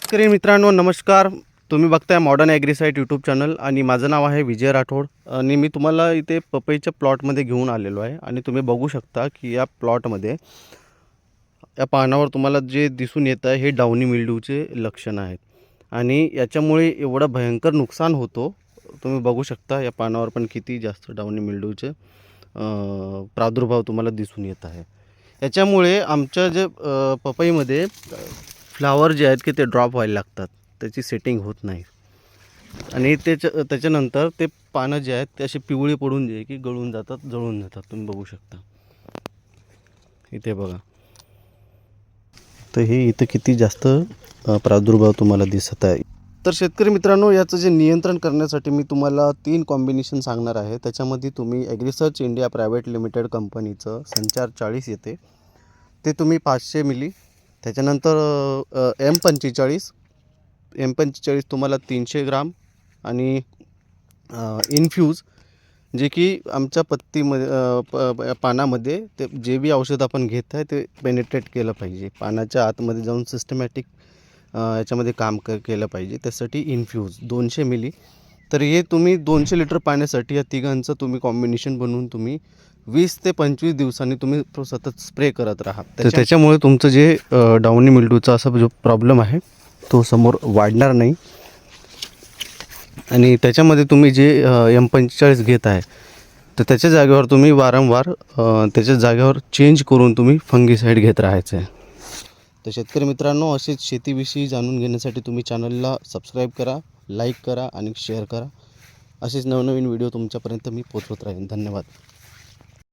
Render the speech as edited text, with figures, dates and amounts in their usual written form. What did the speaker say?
शेतकरी मित्रांनो नमस्कार. तुम्ही बघताय मॉडर्न ॲग्रीसाईट यूट्यूब चॅनल आणि माझं नाव आहे विजय राठोड आणि मी तुम्हाला इथे पपईच्या प्लॉटमध्ये घेऊन आलेलो आहे आणि तुम्ही बघू शकता की या प्लॉटमध्ये या पानावर तुम्हाला जे दिसून येत आहे हे डाउनी मिल्ड्यूचे लक्षण आहेत आणि याच्यामुळे एवढं भयंकर नुकसान होतो. तुम्ही बघू शकता या पानावर पण किती जास्त डाउनी मिल्ड्यूचे प्रादुर्भाव तुम्हाला दिसून येत आहे. याच्यामुळे आमच्या जे पपईमध्ये फ्लावर जे आहेत की ते ड्रॉप व्हायला लागतात, त्याची सेटिंग होत नाही आणि त्याच्यानंतर ते पानं जे आहेत ते अशी पिवळी पडून जे की गळून जातात, जळून जातात. तुम्ही बघू शकता इथे बघा. तर हे इथं किती जास्त प्रादुर्भाव तुम्हाला दिसत आहे. तर शेतकरी मित्रांनो याचं जे नियंत्रण करण्यासाठी मी तुम्हाला 3 कॉम्बिनेशन सांगणार आहे. त्याच्यामध्ये तुम्ही ॲग्रिसर्च इंडिया प्रायव्हेट लिमिटेड कंपनीचं संचार 40 येते, ते तुम्ही 500 मिली. त्याच्यानंतर M45 तुम्हाला 300 ग्राम आणि इन्फ्यूज जे की आमच्या पत्तीमध्ये पानामध्ये ते जे बी औषध आपण घेत आहे ते पेनिट्रेट केलं पाहिजे, पानाच्या आतमध्ये जाऊन सिस्टमॅटिक याच्यामध्ये काम केलं पाहिजे. त्यासाठी इन्फ्यूज 200 मिली. तर हे तुम्ही 200 लिटर पाण्यासाठी या तिघांचं तुम्ही कॉम्बिनेशन बनवून तुम्ही 20 ते 25 दिवसांनी तुम्ही तो सतत स्प्रे करत राहा. तर त्याच्यामुळे तुमचं जे डाउनी मिल्ड्यूचा असा जो प्रॉब्लेम आहे तो समोर वाढणार नाही आणि त्याच्यामध्ये तुम्ही जे M45 घेत आहे तर त्याच्या जागेवर तुम्ही वारंवार त्याच्या जागेवर चेंज करून तुम्ही फंगीसाईड घेत राहायचं आहे. तर शेतकरी मित्रांनो असेच शेतीविषयी जाणून घेण्यासाठी तुम्ही चॅनलला सबस्क्राईब करा, लाईक करा आणि शेअर करा. असेच नवनवीन व्हिडिओ तुमच्यापर्यंत मी पोहोचवत राहीन. धन्यवाद.